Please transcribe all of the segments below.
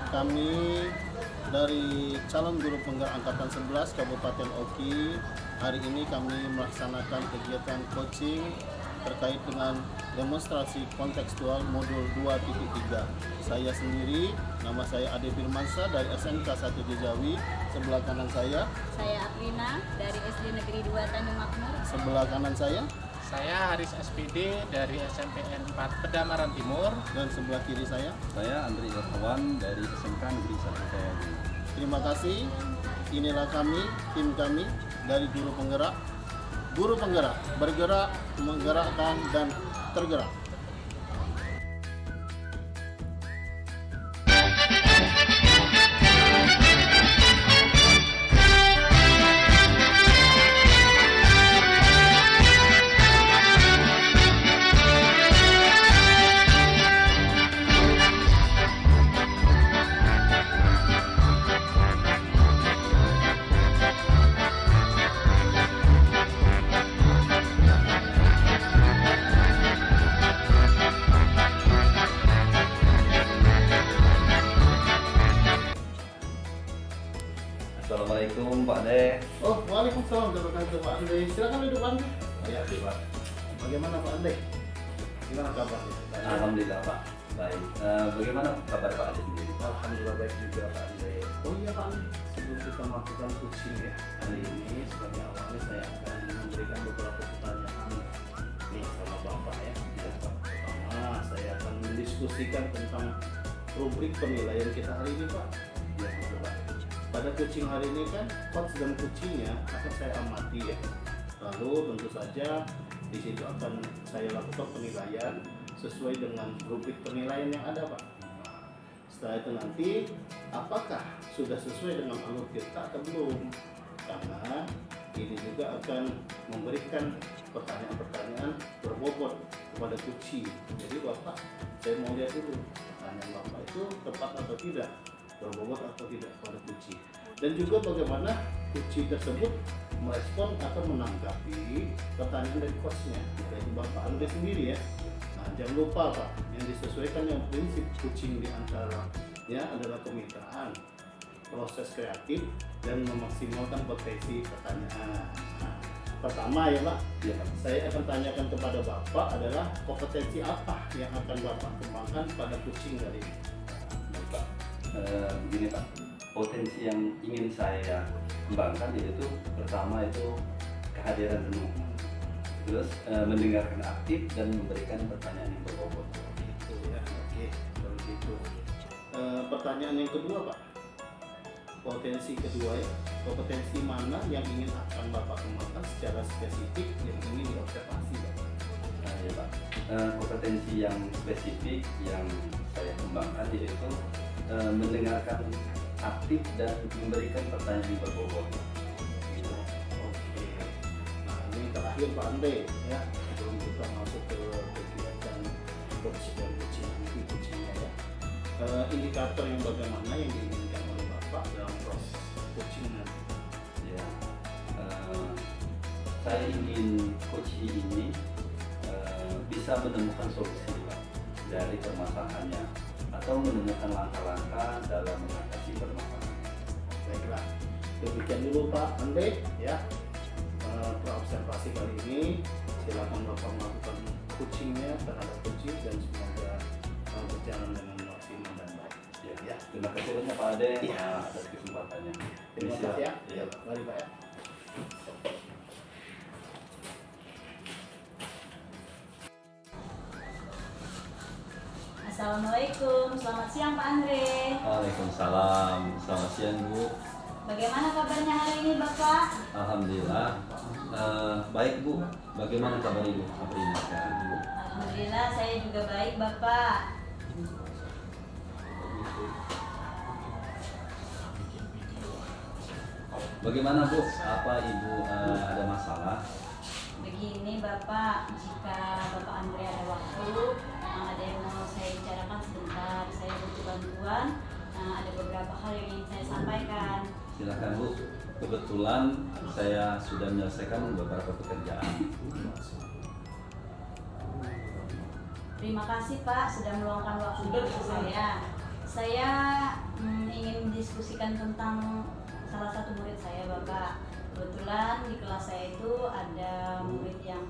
Kami dari calon guru penggerak angkatan 11 Kabupaten Oki, hari ini kami melaksanakan kegiatan coaching terkait dengan demonstrasi kontekstual modul 2.3. Saya sendiri, nama saya Ade Firmansyah dari SMK 1 Gezawi. Sebelah kanan saya Aprina dari SD Negeri 2 Tanjung Makmur. sebelah kanan saya Haris SPD dari SMPN 4 Pedamaran Timur. dan sebelah kiri saya. Andri Irhawan dari SMK Negeri 1 Kayangan. Terima kasih. Inilah kami, tim kami dari guru penggerak. Guru penggerak, bergerak, menggerakkan, dan tergerak. Assalamualaikum Pak De. Oh, waalaikumsalam warahmatullahi Pak Andre. Silakan duduk Pak Andre. Ya, Pak. Bagaimana Pak Andre? Gimana kabarnya? Alhamdulillah Pak. Baik. Bagaimana kabar Pak Ade sendiri? Alhamdulillah baik juga Pak Andre. Oh iya Pak Andre, sebelum kita melakukan coaching ya, hari ini sebagai awalnya saya akan memberikan beberapa pertanyaan nih sama Bapak ya. Pertama, saya akan mendiskusikan tentang rubrik penilaian kita hari ini Pak. Ya, Pak. Pada coaching hari ini kan coach dan coachingnya akan saya amati ya. Lalu tentu saja di situ akan saya lakukan penilaian sesuai dengan rubrik penilaian yang ada Pak. Setelah itu nanti apakah sudah sesuai dengan alur kita atau belum? Karena ini juga akan memberikan pertanyaan-pertanyaan berbobot kepada coaching. Jadi Bapak, saya mau lihat dulu pertanyaan Bapak itu tepat atau tidak, berbobot atau tidak pada coaching. Dan juga bagaimana coaching tersebut merespon atau menanggapi pertanyaan dari coachnya, yaitu Bapak Andre sendiri ya. Nah, jangan lupa Pak, yang disesuaikan yang prinsip coaching di antaranya adalah kemitraan, proses kreatif, dan memaksimalkan potensi pertanyaan. Nah, pertama ya Pak, saya akan tanyakan kepada Bapak adalah kompetensi apa yang akan Bapak kembangkan pada coaching kali ini? Pak. Begini Pak, potensi yang ingin saya kembangkan yaitu pertama itu kehadiran penuh, terus mendengarkan aktif dan memberikan pertanyaan yang berbobot. Itu ya, oke, kalau gitu. Pertanyaan yang kedua Pak, potensi kedua ya, kompetensi mana yang ingin akan Bapak kembangkan secara spesifik yang ingin diobservasi Pak? Nah, ya Pak, kompetensi yang spesifik yang saya kembangkan yaitu mendengarkan aktif dan memberikan pertanyaan yang berbobot. Oke, nah ini terakhir Pak Andre ya, sebelum kita masuk ke kegiatan coach dan coachingnya ya. Indikator yang bagaimana yang diinginkan oleh Bapak dalam proses coaching nanti? Ya, saya ingin coach ini bisa menemukan solusi Pak, dari permasalahannya atau menemukan langkah-langkah dalam mengatasi permasalahan. Baiklah, demikian dulu Pak Andre ya, observasi kali ini. Silakan Bapak melakukan coachingnya terhadap coaching dan semoga berjalan dengan maksimal dan baik. Ya. Terima kasih banyak Pak Ade Ya. atas kesempatannya. Terima kasih ya. Ya. Mari Pak ya. Assalamualaikum, selamat siang Pak Andre. Waalaikumsalam. Selamat siang Bu. Bagaimana kabarnya hari ini Bapak? Alhamdulillah. Baik Bu. Bagaimana kabar Ibu? Aprina sekarang Bu? Alhamdulillah saya juga baik Bapak. Bagaimana Bu? Apa Ibu ada masalah? Begini Bapak, jika Bapak Andre ada waktu, ada yang mau saya bicarakan sebentar, saya butuh bantuan, ada beberapa hal yang ingin saya sampaikan. Silakan Bu. Kebetulan saya sudah menyelesaikan beberapa pekerjaan. Terima kasih Pak sudah meluangkan waktu untuk saya. Saya ingin mendiskusikan tentang salah satu murid saya, Bapak. Kebetulan di kelas saya itu ada murid yang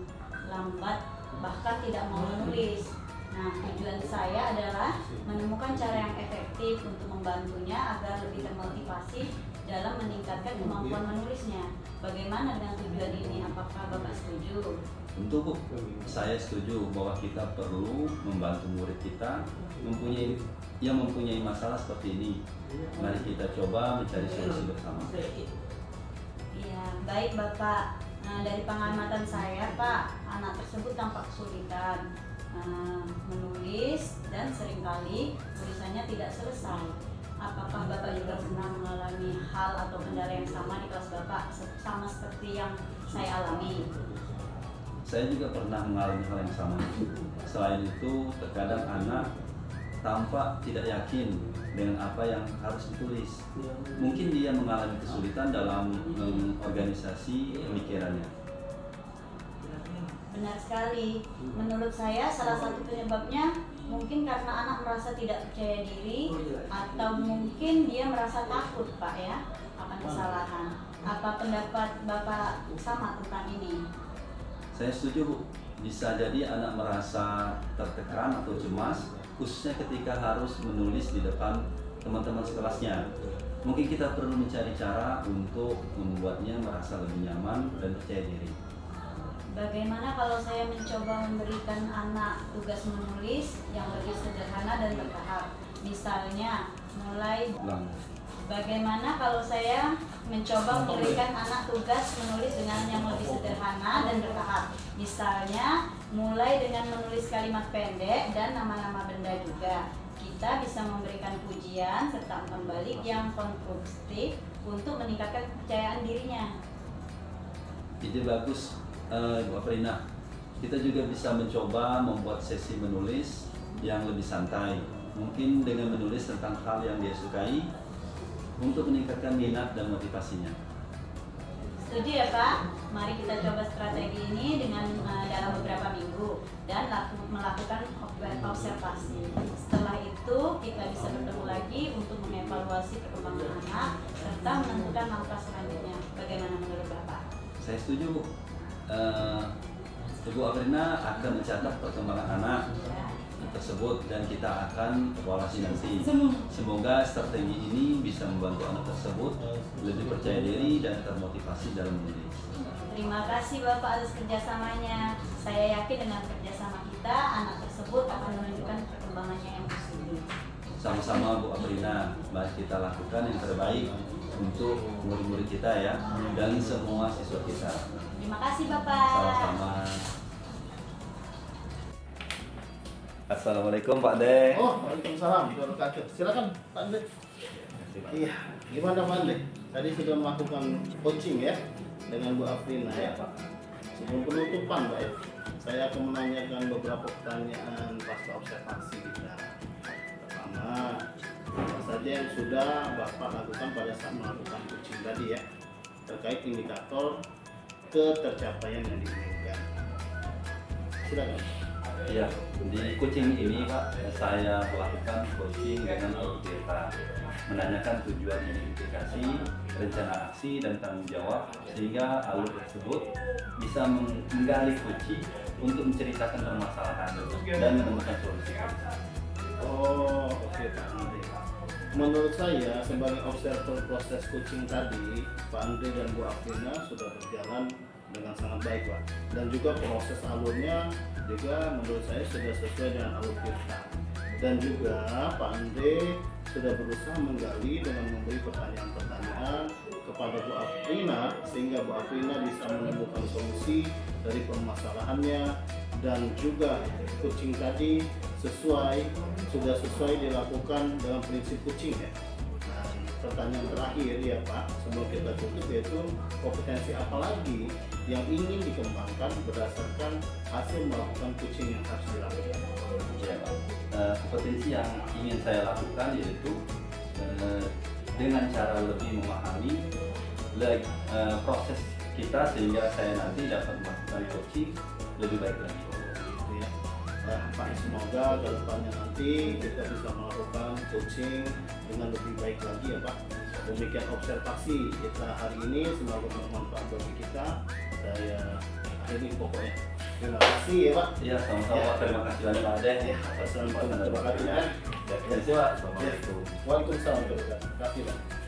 lambat, bahkan tidak mau menulis. Nah, tujuan saya adalah menemukan cara yang efektif untuk membantunya agar lebih termotivasi dalam meningkatkan kemampuan menulisnya. Bagaimana dengan tujuan ini? Apakah Bapak setuju? Tentu Bu, saya setuju bahwa kita perlu membantu murid kita yang mempunyai masalah seperti ini. Mari kita coba mencari solusi bersama. Iya, baik Bapak. Nah, dari pengamatan saya, Pak, anak tersebut tampak kesulitan menulis dan seringkali tulisannya tidak selesai. Apakah Bapak juga pernah mengalami hal atau kendala yang sama di kelas Bapak, sama seperti yang saya alami? Saya juga pernah mengalami hal yang sama. Selain itu, terkadang anak tampak tidak yakin dengan apa yang harus ditulis. Mungkin dia mengalami kesulitan dalam mengorganisasi pemikirannya. Benar sekali. Menurut saya salah satu penyebabnya mungkin karena anak merasa tidak percaya diri atau mungkin dia merasa takut, Pak, ya, akan kesalahan. Apa pendapat Bapak sama tentang ini? Saya setuju Bu. Bisa jadi anak merasa tertekan atau cemas, khususnya ketika harus menulis di depan teman-teman sekelasnya. Mungkin kita perlu mencari cara untuk membuatnya merasa lebih nyaman dan percaya diri. Bagaimana kalau saya mencoba memberikan anak tugas menulis yang lebih sederhana dan bertahap? Misalnya, bagaimana kalau saya mencoba memberikan anak tugas menulis dengan yang lebih sederhana dan bertahap? Misalnya, mulai dengan menulis kalimat pendek dan nama-nama benda juga. Kita bisa memberikan pujian serta umpan balik yang konstruktif untuk meningkatkan kepercayaan dirinya. Ide bagus, Bu Aprina. Kita juga bisa mencoba membuat sesi menulis yang lebih santai. Mungkin dengan menulis tentang hal yang dia sukai untuk meningkatkan minat dan motivasinya. Setuju ya Pak? Mari kita coba strategi ini dengan dalam beberapa minggu dan melakukan observasi. Setelah itu kita bisa bertemu lagi untuk mengevaluasi perkembangan anak serta menentukan langkah selanjutnya. Bagaimana menurut Bapak? Saya setuju Bu. Ibu Aprina akan mencatat perkembangan anak tersebut dan kita akan evaluasi nanti. Semoga strategi ini bisa membantu anak tersebut lebih percaya diri dan termotivasi dalam menulis. Terima kasih Bapak atas kerjasamanya. Saya yakin dengan kerjasama kita, anak tersebut akan menunjukkan perkembangannya yang positif. Sama-sama Bu Aprina, mari kita lakukan yang terbaik untuk murid-murid kita ya, dan semua siswa kita. Terima kasih Bapak. Sama-sama. Assalamualaikum Pak De. Oh, waalaikumsalam. Silakan Pak De. Iya, gimana Pak De? Tadi sudah melakukan coaching ya dengan Bu Aprina ya. Sebelum penutupan Pak ya, saya akan menanyakan beberapa pertanyaan pasca observasi kita. Pertama, apa saja yang sudah Bapak lakukan pada saat melakukan coaching tadi ya, terkait indikator ketercapaian yang diinginkan. Silakan. Ya, di coaching ini Pak, saya melakukan coaching dengan alur data, menanyakan tujuan identifikasi, rencana aksi, dan tanggung jawab, sehingga alur tersebut bisa menggali kunci untuk menceritakan permasalahan dan menemukan solusi. Oh, oke Pak Andre. Menurut saya sebagai observer proses coaching tadi, Pak Andre dan Bu Aprina sudah berjalan dengan sangat baik Pak. Dan juga proses alurnya juga menurut saya sudah sesuai dengan alur kita. Dan juga Pak Andre sudah berusaha menggali dengan memberi pertanyaan-pertanyaan kepada Bu Aprina sehingga Bu Aprina bisa menemukan solusi dari permasalahannya, dan juga coaching tadi sudah sesuai dilakukan dalam prinsip coaching ya. Nah, pertanyaan terakhir ya Pak sebelum kita tutup yaitu kompetensi apa lagi yang ingin dikembangkan berdasarkan hasil melakukan coaching yang harus dilakukan. Ya, kompetensi yang ingin saya lakukan yaitu dengan cara lebih memahami proses kita sehingga saya nanti dapat melakukan coaching lebih baik lagi. Gitu ya. Pak, semoga ke depannya nanti kita bisa melakukan coaching dengan lebih baik lagi ya Pak. Demikian observasi kita hari ini, semoga bermanfaat bagi kita. Saya akhiri pokoknya. Terima kasih ya Pak. Iya, sama-sama. Ya. Terima kasih banyak Pak Ade. Ya, Assalamualaikum warahmatullahi wabarakatuh. Terima kasih Pak. Assalamualaikum. Waalaikumsalam warahmatullahi wabarakatuh. Terima kasih Pak.